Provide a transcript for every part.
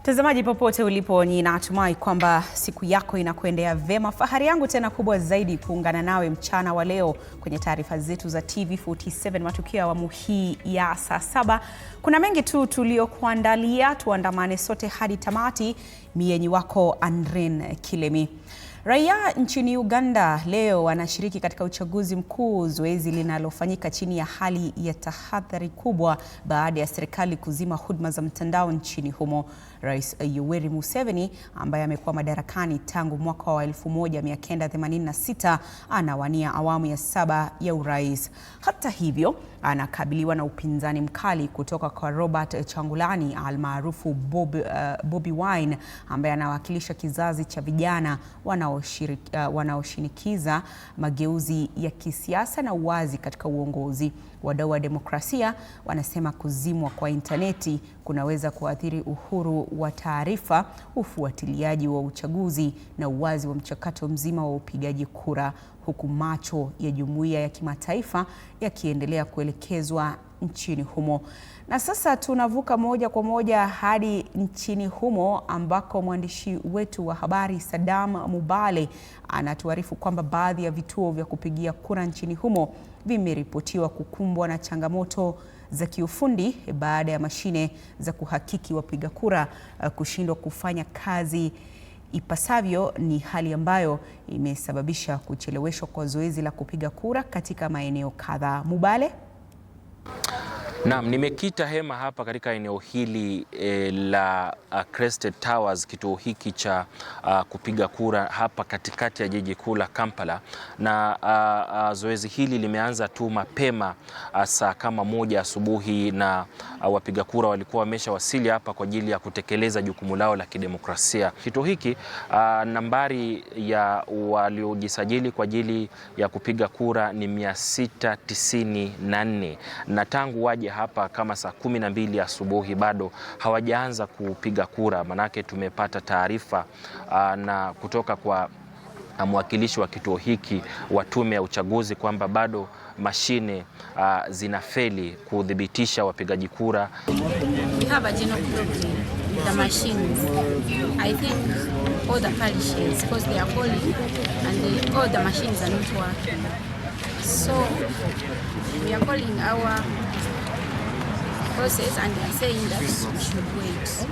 Mtazamaji popote ulipo, ninatumai kwamba siku yako inakuendea vema. Fahari yangu tena kubwa zaidi kuungana nawe mchana wa leo kwenye taarifa zetu za TV47 matukio ya awamu hii ya saa 7. Kuna mengi tu tuliokuandalia, tuandamane sote hadi tamati. Mienyi wako Andren Kilemi. Raia nchini Uganda leo wanashiriki katika uchaguzi mkuu, zoezi linalofanyika chini ya hali ya tahadhari kubwa baada ya serikali kuzima huduma za mtandao nchini humo. Rais Yoweri Museveni ambaye amekuwa madarakani tangu mwaka wa 1986 anawania awamu ya 7 ya urais. Hata hivyo, anakabiliwa na upinzani mkali kutoka kwa Robert Changulani almaarufu Bobi Wine ambaye anawakilisha kizazi cha vijana wanaoshinikiza mageuzi ya kisiasa na uwazi katika uongozi. Wadau wa demokrasia wanasema kuzimwa kwa interneti kunaweza kuathiri uhuru wa taarifa, ufuatiliaji wa uchaguzi na uwazi wa mchakato mzima wa upigaji kura, huku macho ya jumuiya ya kimataifa yakiendelea kuelekezwa nchini humo. Na sasa tunavuka moja kwa moja hadi nchini humo ambako mwandishi wetu wa habari Saddam Mubale anatuarifu kwamba baadhi ya vituo vya kupigia kura nchini humo vimeripotiwa kukumbwa na changamoto za kiufundi baada ya mashine za kuhakiki wapiga kura kushindwa kufanya kazi ipasavyo. Ni hali ambayo imesababisha kucheleweshwa kwa zoezi la kupiga kura katika maeneo kadhaa. Mubale? Naam, nimekita hema hapa katika eneo hili la Crested Towers, kituo hiki cha kupiga kura hapa katikati ya jiji kuu la Kampala, na zoezi hili limeanza tu mapema saa kama 1 asubuhi, na wapiga kura walikuwa wameshawasili hapa kwa ajili ya kutekeleza jukumu lao la kidemokrasia. Kituo hiki nambari ya waliojisajili kwa ajili ya kupiga kura ni 694, na tangu waje hapa kama saa 12 asubuhi bado hawajaanza kupiga kura. Manake tumepata taarifa na kutoka kwa mwakilishi wa kituo hiki wa tume ya uchaguzi kwamba bado mashine zinafeli kudhibitisha wapigaji kura. We have a general problem with the machines. I think all the parishes, because they are calling and all the machines are not working. So we are calling our process and they are saying that we should wait.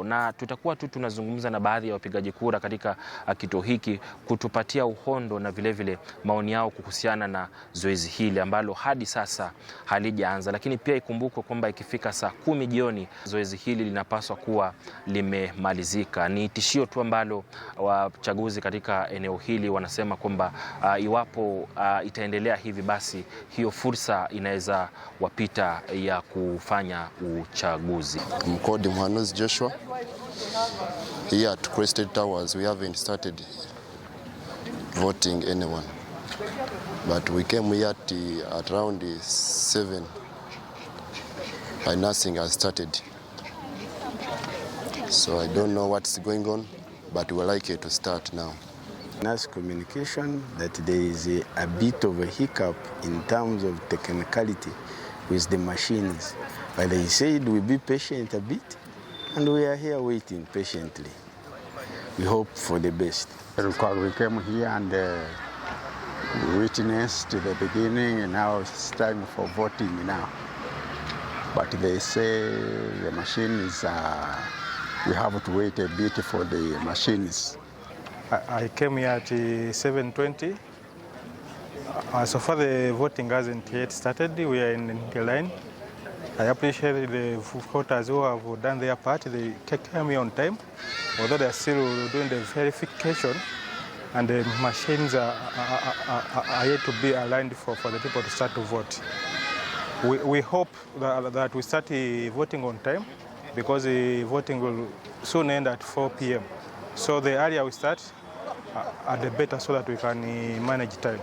Na tutakuwa tu tunazungumza na baadhi ya wapigaji kura katika kituo hiki kutupatia uhondo na vilevile maoni yao kuhusiana na zoezi hili ambalo hadi sasa halijaanza. Lakini pia ikumbukwe kwamba ikifika saa 10 jioni zoezi hili linapaswa kuwa limemalizika. Ni tishio tu ambalo wachaguzi katika eneo hili wanasema kwamba iwapo itaendelea hivi basi hiyo fursa inaweza wapita ya kufanya uchaguzi. Mkodi Mhanuzi Joshua. Here at Crested Towers we haven't started voting anyone, but we came here at around 7 and nothing has started, so I don't know what's going on, but we're likely to start now. Nice communication that there is a bit of a hiccup in terms of technicality with the machines, but they said we'll be patient a bit, and we are here waiting patiently. We hope for the best. We came here and witnessed the beginning, and now it's time for voting now. But they say the machines, we have to wait a bit for the machines. I came here at 7:20. So far the voting hasn't yet started. We are in the line. I appreciate the voters who have done their part. They came here on time, although they are still doing the verification, and the machines are yet to be aligned for the people to start to vote. We hope that we start voting on time, because the voting will soon end at 4 p.m. So the earlier we start, the better, so that we can manage time.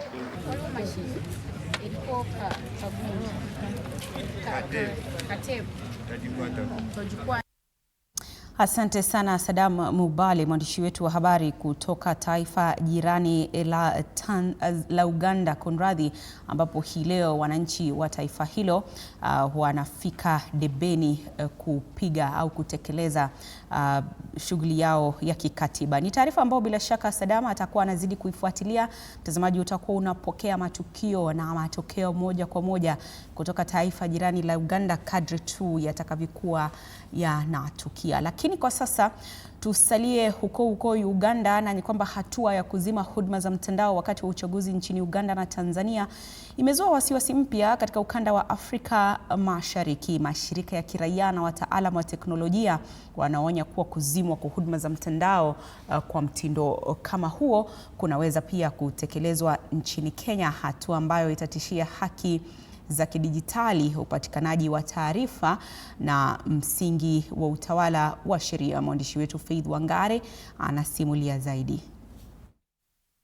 Asante sana Sadam Mubale, mwandishi wetu wa habari kutoka taifa jirani la Uganda, Konradhi, ambapo hii leo wananchi wa taifa hilo wanafika debeni kupiga au kutekeleza shughuli yao ya kikatiba. Ni taarifa ambayo bila shaka Sadam atakuwa anazidi kuifuatilia. Mtazamaji, utakuwa unapokea matukio na matokeo moja kwa moja kutoka taifa jirani la Uganda kadri tu yatakavyokuwa yanatukia. Lakini kwa sasa tusalie huko Uganda, na ni kwamba hatua ya kuzima huduma za mtandao wakati wa uchaguzi nchini Uganda na Tanzania imezua wasiwasi mpya katika ukanda wa Afrika Mashariki. Mashirika ya kiraia na wataalamu wa teknolojia wanaonya kuwa kuzimwa kwa huduma za mtandao kwa mtindo kama huo kunaweza pia kutekelezwa nchini Kenya, hatua ambayo itatishia haki za kidijitali, upatikanaji wa taarifa na msingi wa utawala wa sheria. Mwandishi wetu Faith Wangare anasimulia zaidi.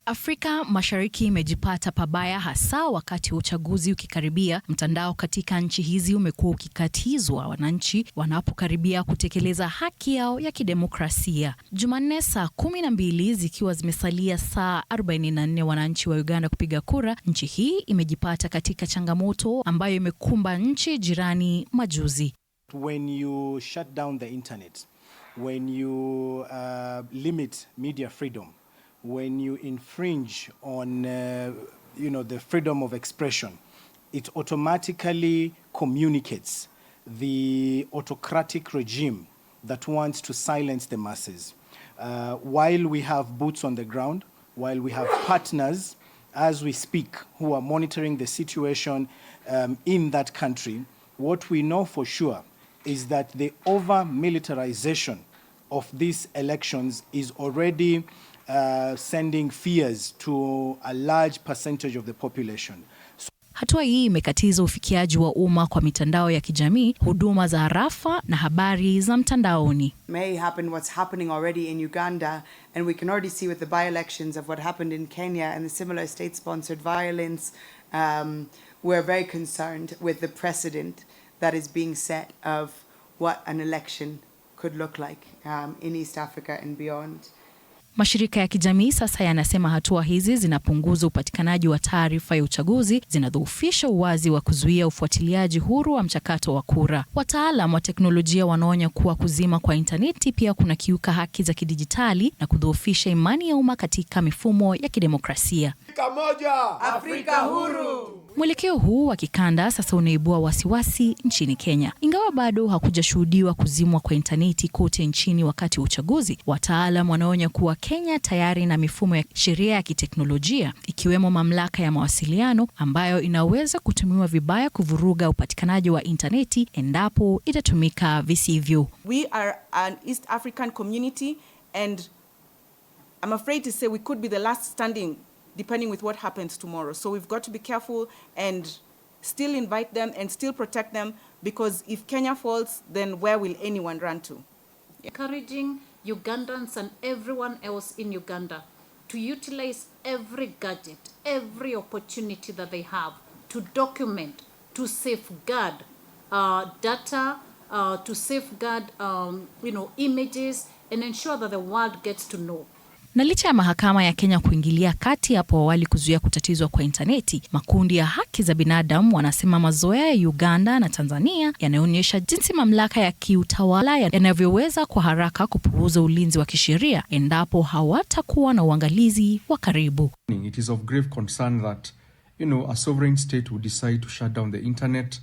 Afrika Mashariki imejipata pabaya hasa wakati wa uchaguzi ukikaribia. Mtandao katika nchi hizi umekuwa ukikatizwa wananchi wanapokaribia kutekeleza haki yao ya kidemokrasia. Jumanne saa 12 zikiwa zimesalia saa 44 wananchi wa Uganda kupiga kura, nchi hii imejipata katika changamoto ambayo imekumba nchi jirani majuzi. When you shut down the internet, when you limit media freedom, when you infringe on the freedom of expression, it automatically communicates the autocratic regime that wants to silence the masses. While we have boots on the ground, while we have partners as we speak who are monitoring the situation in that country, what we know for sure is that the over-militarization of these elections is already sending fears to a large percentage of the population. Hatua hii imekatiza ufikiaji wa umma kwa mitandao ya kijamii, huduma za harafa na habari za mtandaoni. May happen what's happening already in Uganda, and we can already see with the by-elections of what happened in Kenya and the similar state-sponsored violence. We're very concerned with the precedent that is being set of what an election could look like in East Africa and beyond. Mashirika ya kijamii sasa yanasema hatua hizi zinapunguza upatikanaji wa taarifa ya uchaguzi, zinadhoofisha uwazi wa kuzuia ufuatiliaji huru wa mchakato wa kura. Wataalamu wa teknolojia wanaonya kuwa kuzima kwa interneti pia kuna kiuka haki za kidijitali na kudhoofisha imani ya umma katika mifumo ya kidemokrasia. Afrika moja, Afrika huru. Mwelekeo huu wa kikanda sasa unaibua wasiwasi nchini Kenya. Ingawa bado hakujashuhudiwa kuzimwa kwa interneti kote nchini wakati wa uchaguzi, wataalamu wanaonya kuwa Kenya tayari na mifumo ya sheria ya kiteknolojia ikiwemo mamlaka ya mawasiliano ambayo inaweza kutumiwa vibaya kuvuruga upatikanaji wa interneti endapo itatumika visivyo. We are an East African community, and I'm afraid to say we could be the last standing depending with what happens tomorrow. So we've got to be careful and still invite them and still protect them, because if Kenya falls, then where will anyone run to? Encouraging Ugandans and everyone else in Uganda to utilize every gadget, every opportunity that they have to document, to safeguard data, to safeguard images, and ensure that the world gets to know. Na licha ya mahakama ya Kenya kuingilia kati hapo awali kuzuia kutatizwa kwa interneti, makundi ya haki za binadamu wanasema mazoea ya Uganda na Tanzania yanaonyesha jinsi mamlaka ya kiutawala yanavyoweza kwa haraka kupuuza ulinzi wa kisheria endapo hawatakuwa na uangalizi wa karibu. It is of grave concern that a sovereign state would decide to shut down the internet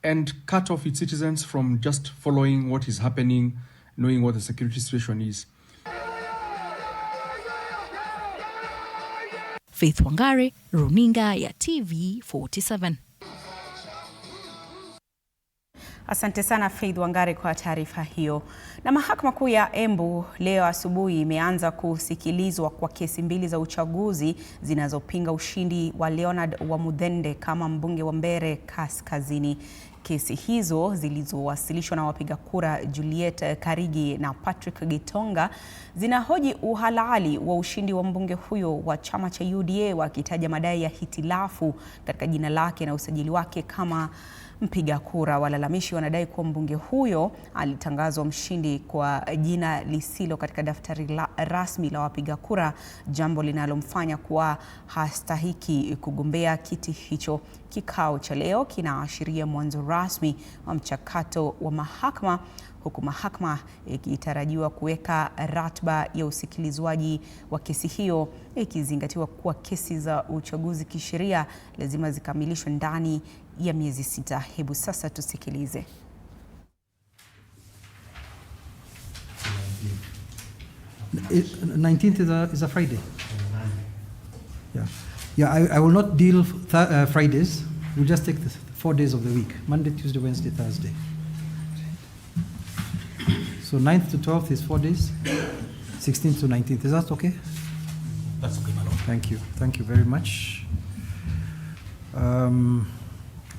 and cut off its citizens from just following what is happening, knowing what the security situation is. Faith Wangare, runinga ya TV47. Asante sana Faith Wangare kwa taarifa hiyo. Na mahakama kuu ya Embu leo asubuhi imeanza kusikilizwa kwa kesi mbili za uchaguzi zinazopinga ushindi wa Leonard Wamuthende kama mbunge wa Mbeere Kaskazini. Kesi hizo zilizowasilishwa na wapiga kura Juliet Karigi na Patrick Gitonga zinahoji uhalali wa ushindi wa mbunge huyo wa chama cha UDA, wakitaja madai ya hitilafu katika jina lake na usajili wake kama mpiga kura. Walalamishi wanadai kuwa mbunge huyo alitangazwa mshindi kwa jina lisilo katika daftari rasmi la wapiga kura, jambo linalomfanya kuwa hastahiki kugombea kiti hicho. Kikao cha leo kinaashiria mwanzo rasmi wa mchakato wa mahakama, huku mahakama ikitarajiwa kuweka ratiba ya usikilizwaji wa kesi hiyo, ikizingatiwa kuwa kesi za uchaguzi kisheria lazima zikamilishwe ndani ya miezi 6. Hebu sasa tusikilize. The 19th is a Friday. Yeah. I will not deal Fridays. We'll just take the 4 days of the week: Monday, Tuesday, Wednesday, Thursday. So 9th to 12th is 4 days. 16th to 19th. Is that okay? That's okay, my lord. Thank you. Thank you very much.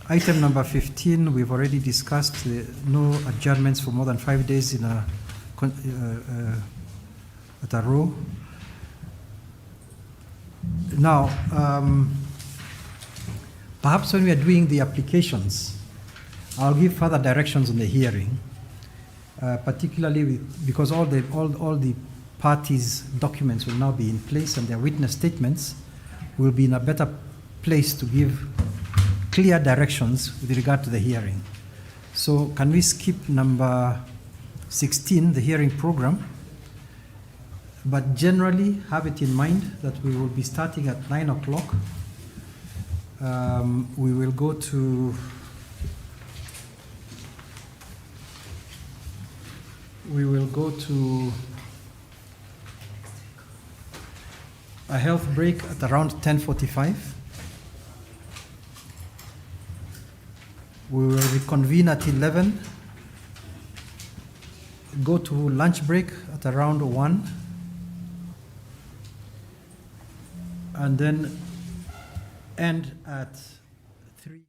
Item number 15, we've already discussed no adjournments for more than 5 days in at a row. Now, perhaps when we are doing the applications, I'll give further directions on the hearing, particularly because all the parties' documents will now be in place and their witness statements will be in a better place to give clear directions with regard to the hearing. So can we skip number 16, the hearing program, but generally have it in mind that we will be starting at 9 o'clock. We will go to a health break at around 10:45. We will reconvene at 11, go to lunch break at around 1, and then end at 3.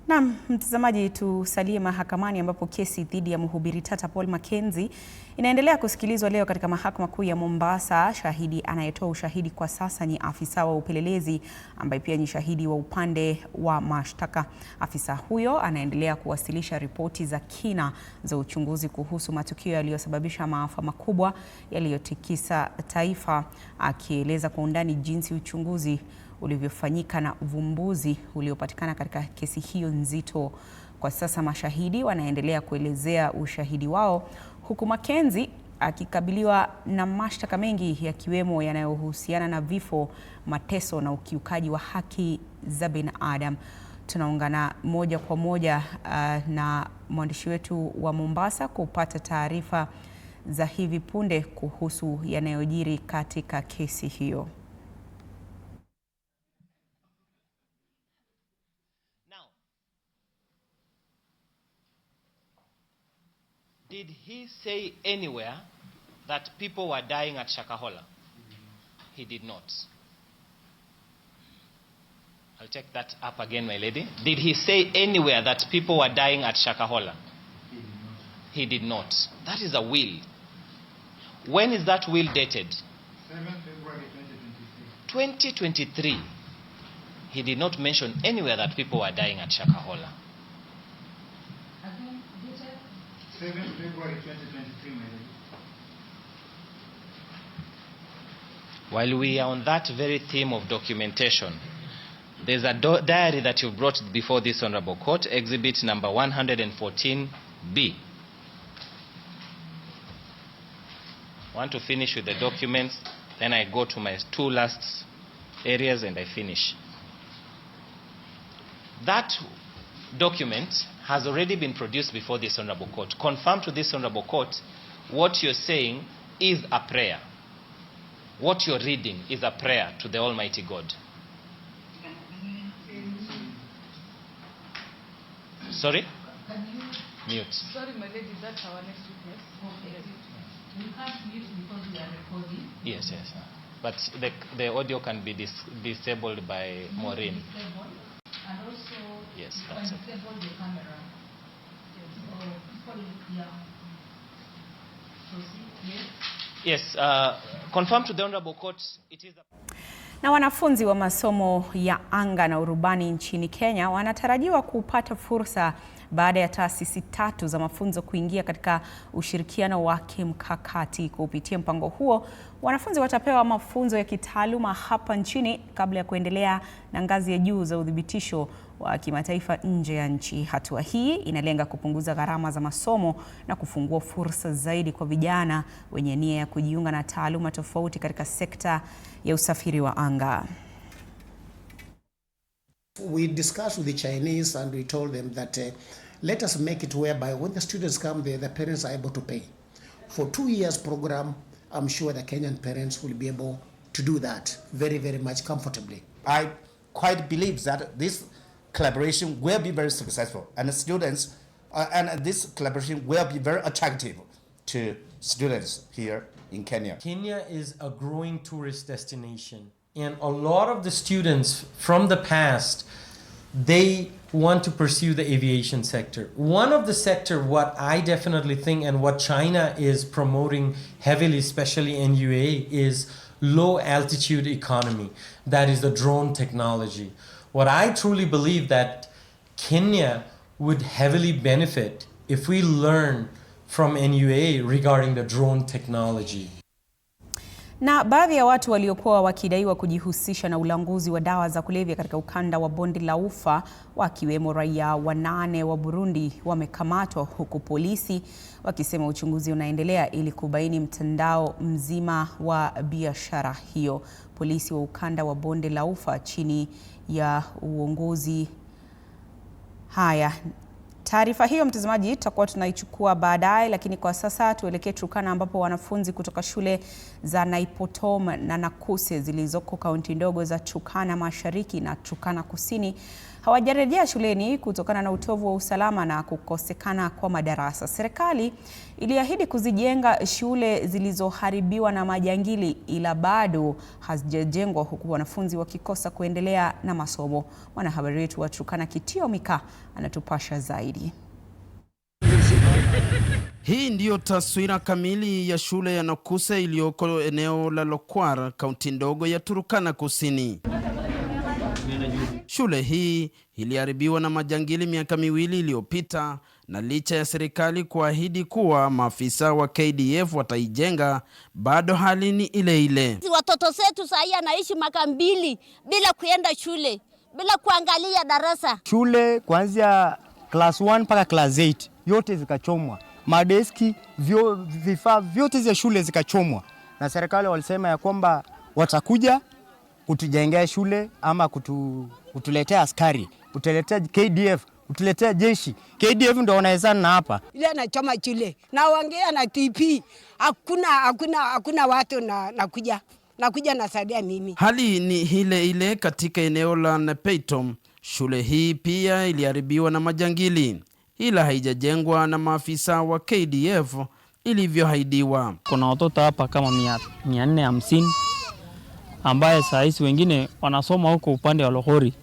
Naam, mtazamaji, tusalie mahakamani ambapo kesi dhidi ya mhubiri tata Paul Mackenzie inaendelea kusikilizwa leo katika mahakama kuu ya Mombasa. Shahidi anayetoa ushahidi kwa sasa ni afisa wa upelelezi ambaye pia ni shahidi wa upande wa mashtaka. Afisa huyo anaendelea kuwasilisha ripoti za kina za uchunguzi kuhusu matukio yaliyosababisha maafa makubwa yaliyotikisa taifa, akieleza kwa undani jinsi uchunguzi ulivyofanyika na uvumbuzi uliopatikana katika kesi hiyo nzito. Kwa sasa mashahidi wanaendelea kuelezea ushahidi wao, huku Mackenzie akikabiliwa na mashtaka mengi yakiwemo yanayohusiana na vifo, mateso na ukiukaji wa haki za binadamu. Tunaungana moja kwa moja na mwandishi wetu wa Mombasa kupata taarifa za hivi punde kuhusu yanayojiri katika kesi hiyo. Did he say anywhere that people were dying at Shakahola? He did not. I'll take that up again, my lady. Did he say anywhere that people were dying at Shakahola? He did not. That is a will. When is that will dated? 7 February 2023. 2023. He did not mention anywhere that people were dying at Shakahola. 7 February 2023, my lady. While we are on that very theme of documentation, there's a diary that you brought before this Honorable Court, exhibit number 114B. I want to finish with the documents, then I go to my 2 last areas and I finish. That document has already been produced before this Honorable Court. Confirm to this Honorable Court what you're saying is a prayer. What you're reading is a prayer to the Almighty God. Sorry? Mute. Sorry, my lady, that's our next witness. Okay. We can't mute because we are recording. Yes, yes. But the audio can be disabled by Maureen. And also, Yes, you that's can it. disable the camera. So people, yeah. Proceed. Yes. Yes, confirm to the Honorable Court, it is Na wanafunzi wa masomo ya anga na urubani nchini Kenya wanatarajiwa kupata fursa baada ya taasisi 3 za mafunzo kuingia katika ushirikiano wa kimkakati. Kupitia mpango huo, wanafunzi watapewa mafunzo ya kitaaluma hapa nchini kabla ya kuendelea na ngazi ya juu za udhibitisho wa kimataifa nje ya nchi. Hatua hii inalenga kupunguza gharama za masomo na kufungua fursa zaidi kwa vijana wenye nia ya kujiunga na taaluma tofauti katika sekta ya usafiri wa anga. We discussed with the Chinese and we told them that let us make it whereby when the students come there, the parents are able to pay. For 2 years program, I'm sure the Kenyan parents will be able to do that very, very much comfortably. I quite believe that this collaboration will be very successful, and the students, and this collaboration will be very attractive to students here in Kenya. Kenya is a growing tourist destination, and a lot of the students from the past, they want to pursue the aviation sector. One of the sector, what I definitely think and what China is promoting heavily, especially in UAE, is low altitude economy. That is the drone technology. What I truly believe that Kenya would heavily benefit if we learn from NUA regarding the drone technology. Na baadhi ya watu waliokuwa wakidaiwa kujihusisha na ulanguzi wa dawa za kulevya katika ukanda wa Bonde la Ufa, wakiwemo raia 8 wa Burundi, wamekamatwa, huku polisi wakisema uchunguzi unaendelea ili kubaini mtandao mzima wa biashara hiyo. Polisi wa ukanda wa Bonde la Ufa chini ya uongozi haya. Taarifa hiyo mtazamaji tutakuwa tunaichukua baadaye, lakini kwa sasa tuelekee Turkana ambapo wanafunzi kutoka shule za Naipotom na Nakuse zilizoko kaunti ndogo za Turkana Mashariki na Turkana Kusini hawajarejea shuleni kutokana na utovu wa usalama na kukosekana kwa madarasa. Serikali iliahidi kuzijenga shule zilizoharibiwa na majangili, ila bado hazijajengwa, huku wanafunzi wakikosa kuendelea na masomo. Mwanahabari wetu wa Turkana Kitio Mika anatupasha zaidi. Hii ndiyo taswira kamili ya shule ya Nakuse iliyoko eneo la Lokwar, kaunti ndogo ya Turkana Kusini. Shule hii iliharibiwa na majangili miaka 2 iliyopita, na licha ya serikali kuahidi kuwa maafisa wa KDF wataijenga, bado hali ni ile ile. Watoto zetu sasa anaishi miaka 2 bila kuenda shule, bila kuangalia darasa. Shule kuanzia class 1 mpaka class 8 yote zikachomwa. Madeski, vifaa vyote za shule zikachomwa. Na serikali walisema ya kwamba watakuja kutujengea shule ama kutuletea askari, kutuletea KDF, kutuletea jeshi. KDF ndio wanaezana na hapa. Ile anachoma shule na waongea na TP. Hakuna watu nakuja nasaidia mimi. Hali ni ile katika eneo la Naipotom. Shule hii pia iliharibiwa na majangili, ila haijajengwa na maafisa wa KDF ilivyoahidiwa. Kuna watoto hapa kama 450 ambaye saisi wengine wanasoma huko upande wa Lohori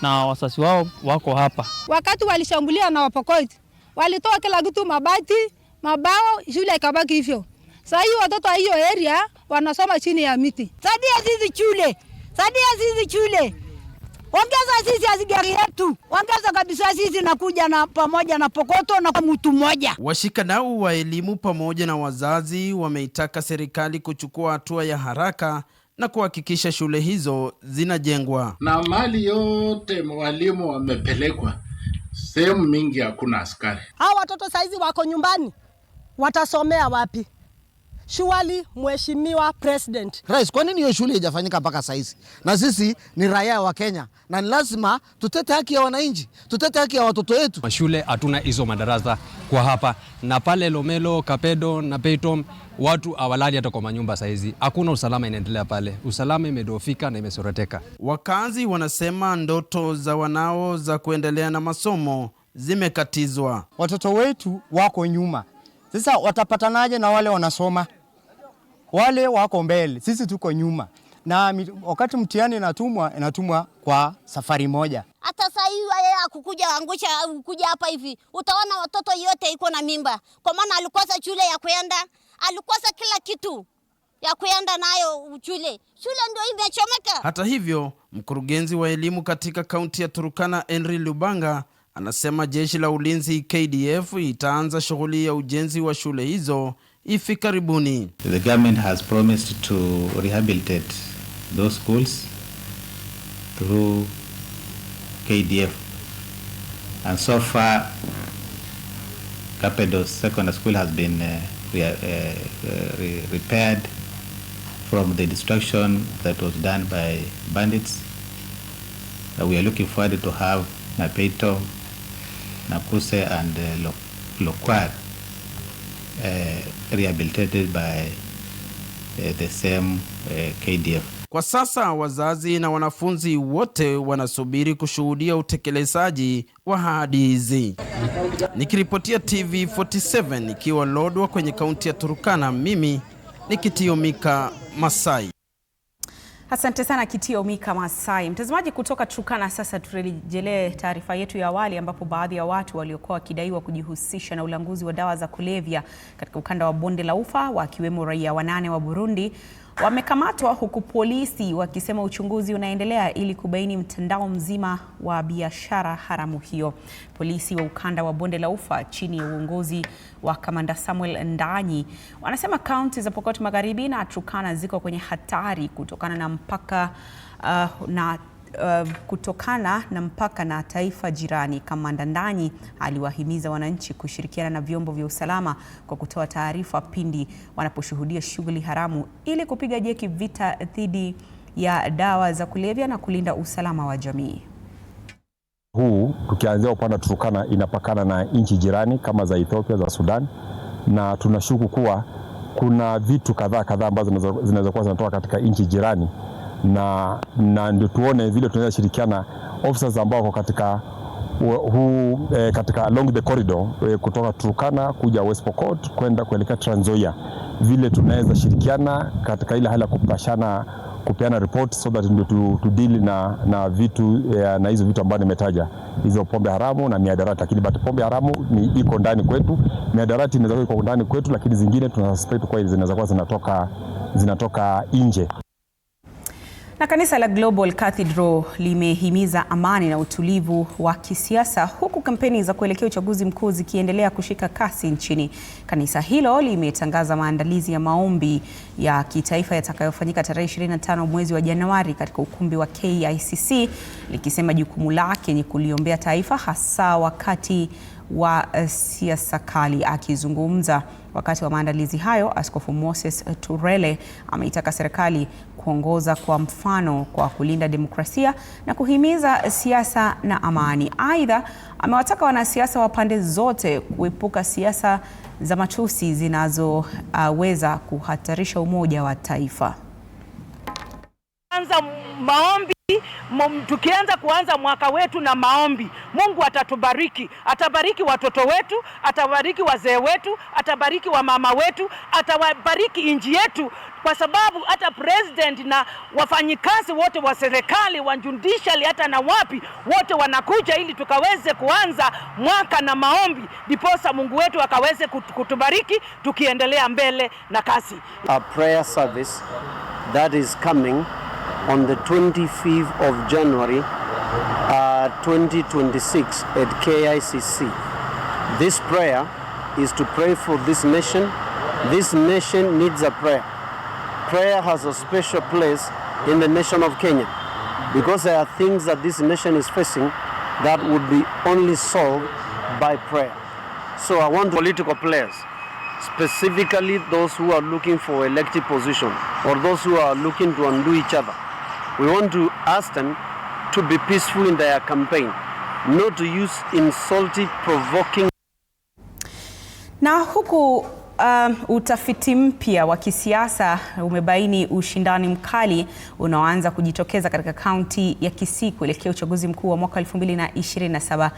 na wasasi wao wako hapa. Wakati walishambulia na Wapokot, walitoa kila kitu, mabati, mabao, shule ikabaki hivyo. Sasa hiyo watoto wa hiyo area wanasoma chini ya miti. Saidia sisi shule. Ongeza sisi asigari yetu. Ongeza kabisa sisi nakuja na pamoja na Pokoto na mtu mmoja. Washikadau wa elimu pamoja na wazazi wameitaka serikali kuchukua hatua ya haraka na kuhakikisha shule hizo zinajengwa. Na mali yote walimu wamepelekwa, sehemu mingi hakuna askari. Hao watoto saizi wako nyumbani, watasomea wapi? Shuali Mheshimiwa President. Rais, kwa nini hiyo shule haijafanyika mpaka saizi? Na sisi ni raia wa Kenya na ni lazima tutete haki ya wananchi, tutete haki ya watoto wetu. Mashule hatuna hizo madarasa kwa hapa, na pale Lomelo, Kapedo na Peitom watu hawalali hata kwa manyumba saizi. Hakuna usalama inaendelea pale. Usalama imedhoofika na imesoroteka. Wakazi wanasema ndoto za wanao za kuendelea na masomo zimekatizwa. Watoto wetu wako nyuma. Sasa watapatanaje na wale wanasoma? Wale wako mbele, sisi tuko nyuma. na wakati mtihani inatumwa kwa safari moja. Hata sasa hivi yeye akukuja angusha kuja hapa hivi, utaona watoto yote iko na mimba, kwa maana alikosa shule ya kwenda, alikosa kila kitu ya kwenda nayo shule ndio imechomeka. Hata hivyo, mkurugenzi wa elimu katika kaunti ya Turkana Henry Lubanga anasema jeshi la ulinzi KDF itaanza shughuli ya ujenzi wa shule hizo hivi karibuni. The government has promised to rehabilitate those schools through KDF, and so far Kapedo Secondary School has been repaired from the destruction that was done by bandits. We are looking forward to have Napeito, Nakuse and Lokwar rehabilitated by the same KDF. Kwa sasa wazazi na wanafunzi wote wanasubiri kushuhudia utekelezaji wa ahadi hizi. Nikiripotia TV47 ikiwa Lodwar kwenye kaunti ya Turkana, mimi ni Kitio Mika Masai. Asante sana Kitio Mika Masai. Mtazamaji kutoka Turkana, sasa turejelee taarifa yetu ya awali ambapo baadhi ya watu waliokuwa wakidaiwa kujihusisha na ulanguzi wa dawa za kulevya katika ukanda wa Bonde la Ufa, wakiwemo raia 8 wa Burundi, wamekamatwa, huku polisi wakisema uchunguzi unaendelea ili kubaini mtandao mzima wa biashara haramu hiyo. Polisi wa ukanda wa Bonde la Ufa chini ya uongozi wa Kamanda Samuel Ndanyi wanasema kaunti za Pokot Magharibi na Turkana ziko kwenye hatari kutokana na mpaka na taifa jirani. Kamanda Ndanyi aliwahimiza wananchi kushirikiana na vyombo vya usalama kwa kutoa taarifa pindi wanaposhuhudia shughuli haramu ili kupiga jeki vita dhidi ya dawa za kulevya na kulinda usalama wa jamii. Huu tukianzia upande wa Turkana inapakana na nchi jirani kama za Ethiopia, za Sudan, na tunashuku kuwa kuna vitu kadhaa ambazo zinaweza kuwa zinatoka katika nchi jirani, na ndio tuone vile tunaweza shirikiana officers ambao wako katika katika along the corridor kutoka Turkana kuja West Pokot kwenda kuelekea Trans Nzoia, vile tunaweza shirikiana katika ile hali ya kupashana, kupeana report so that ndio tu deal na vitu na hizo vitu ambazo nimetaja, hizo pombe haramu na miadarati. Lakini pombe haramu iko ndani kwetu, miadarati inaweza kuwa iko ndani kwetu, lakini zingine tunasuspect kwa zinaweza kuwa zinatoka nje. Na kanisa la Global Cathedral limehimiza amani na utulivu wa kisiasa huku kampeni za kuelekea uchaguzi mkuu zikiendelea kushika kasi nchini. Kanisa hilo limetangaza maandalizi ya maombi ya kitaifa yatakayofanyika tarehe 25 mwezi wa Januari katika ukumbi wa KICC, likisema jukumu lake ni kuliombea taifa hasa wakati wa siasa kali. Akizungumza wakati wa maandalizi hayo, Askofu Moses Turele ameitaka serikali kuongoza kwa mfano kwa kulinda demokrasia na kuhimiza siasa na amani. Aidha, amewataka wanasiasa wa pande zote kuepuka siasa za matusi zinazoweza kuhatarisha umoja wa taifa. Maombi, tukianza kuanza mwaka wetu na maombi, Mungu atatubariki. Atabariki watoto wetu, atabariki wazee wetu, atabariki wamama wetu, atabariki nchi yetu, kwa sababu hata president na wafanyikazi wote wa serikali, wa judiciary, hata na wapi wote wanakuja ili tukaweze kuanza mwaka na maombi, diposa Mungu wetu akaweze kutubariki tukiendelea mbele na kazi. A prayer service that is coming on the 25th of January 2026 at KICC. This prayer is to pray for this nation. This nation needs a prayer. Prayer has a special place in the nation of Kenya because there are things that this nation is facing that would be only solved by prayer. So I want political players, specifically those who are looking for elected position or those who are looking to undo each other. We want to ask them to be peaceful in their campaign, not to use insulting, provoking. Na huku utafiti mpya wa kisiasa umebaini ushindani mkali unaoanza kujitokeza katika kaunti ya Kisii kuelekea uchaguzi mkuu wa mwaka 2027.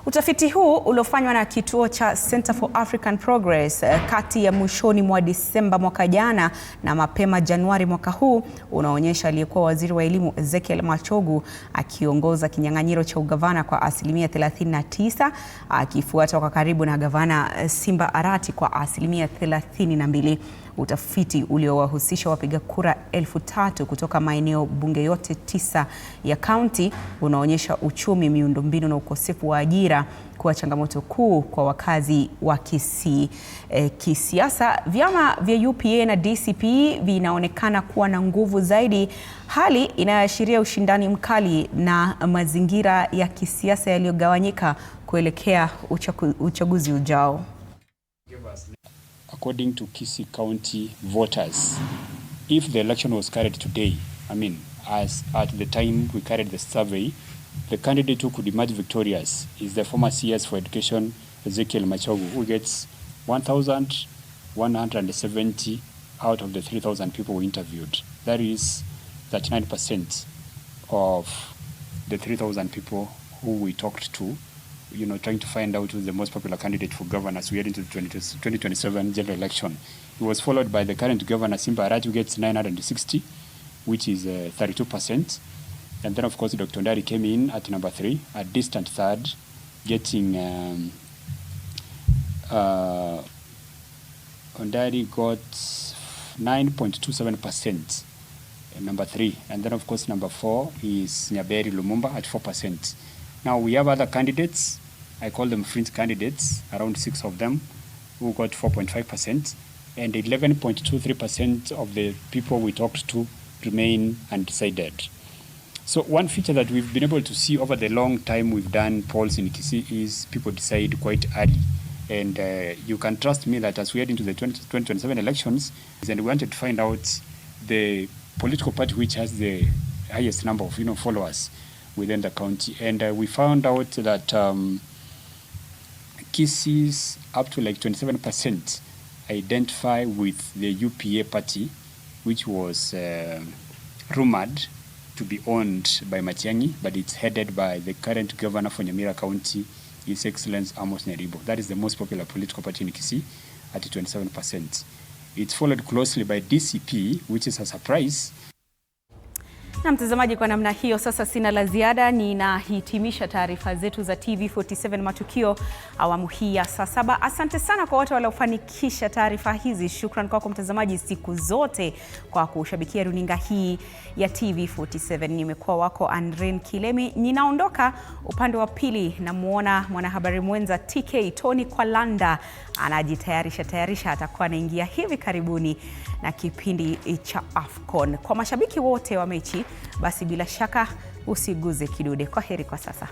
Utafiti huu uliofanywa na kituo cha Center for African Progress kati ya mwishoni mwa Disemba mwaka jana na mapema Januari mwaka huu unaonyesha aliyekuwa waziri wa elimu Ezekiel Machogu akiongoza kinyang'anyiro cha ugavana kwa 39%, akifuatwa kwa karibu na gavana Simba Arati kwa 32%. Utafiti uliowahusisha wapiga kura 3,000 kutoka maeneo bunge yote 9 ya kaunti unaonyesha uchumi, miundombinu na ukosefu wa ajira kuwa changamoto kuu kwa wakazi wa Kisii. Kisiasa, vyama vya UPA na DCP vinaonekana kuwa na nguvu zaidi, hali inayoashiria ushindani mkali na mazingira ya kisiasa yaliyogawanyika kuelekea uchaguzi ujao. According to Kisii County voters, if the election was carried today, as at the time we carried the survey, the candidate who could emerge victorious is the former CS for Education, Ezekiel Machogu, who gets 1,170 out of the 3,000 people we interviewed. That is 39% of the 3,000 people who we talked to, trying to find out who's the most popular candidate for governor as we head into the 2027 general election. He was followed by the current governor, Simba Arati, who gets 960, which is 32%. And then, of course, Dr. Ondari came in at number 3, a distant third, getting Ondari got 9.27%, number 3. And then, of course, number 4 is Nyaberi Lumumba at 4%. Now, we have other candidates. I call them fringe candidates, around 6 of them, who got 4.5%, and 11.23% of the people we talked to remain undecided. So one feature that we've been able to see over the long time we've done polls in Kisii is people decide quite early. And you can trust me that as we head into the 2027 elections, and we wanted to find out the political party which has the highest number of followers within the county. And we found out that Kisii's up to like 27% identify with the UPA party, which was rumored to be owned by Matiang'i, but it's headed by the current governor for Nyamira County, His Excellency Amos Nyaribo. That is the most popular political party in Kisii at 27%. It's followed closely by DCP, which is a surprise. Na mtazamaji, kwa namna hiyo sasa sina la ziada, ninahitimisha taarifa zetu za TV47 matukio awamu hii ya saa 7. Asante sana kwa wote waliofanikisha taarifa hizi. Shukrani kwako mtazamaji siku zote kwa kushabikia runinga hii ya TV47. Nimekuwa wako Andren Kilemi. Ninaondoka upande wa pili, namuona mwanahabari mwenza TK Tony Kwalanda anajitayarisha, atakuwa anaingia hivi karibuni na kipindi cha AFCON. Kwa mashabiki wote wa mechi, basi bila shaka usiguze kidude. Kwaheri kwa sasa.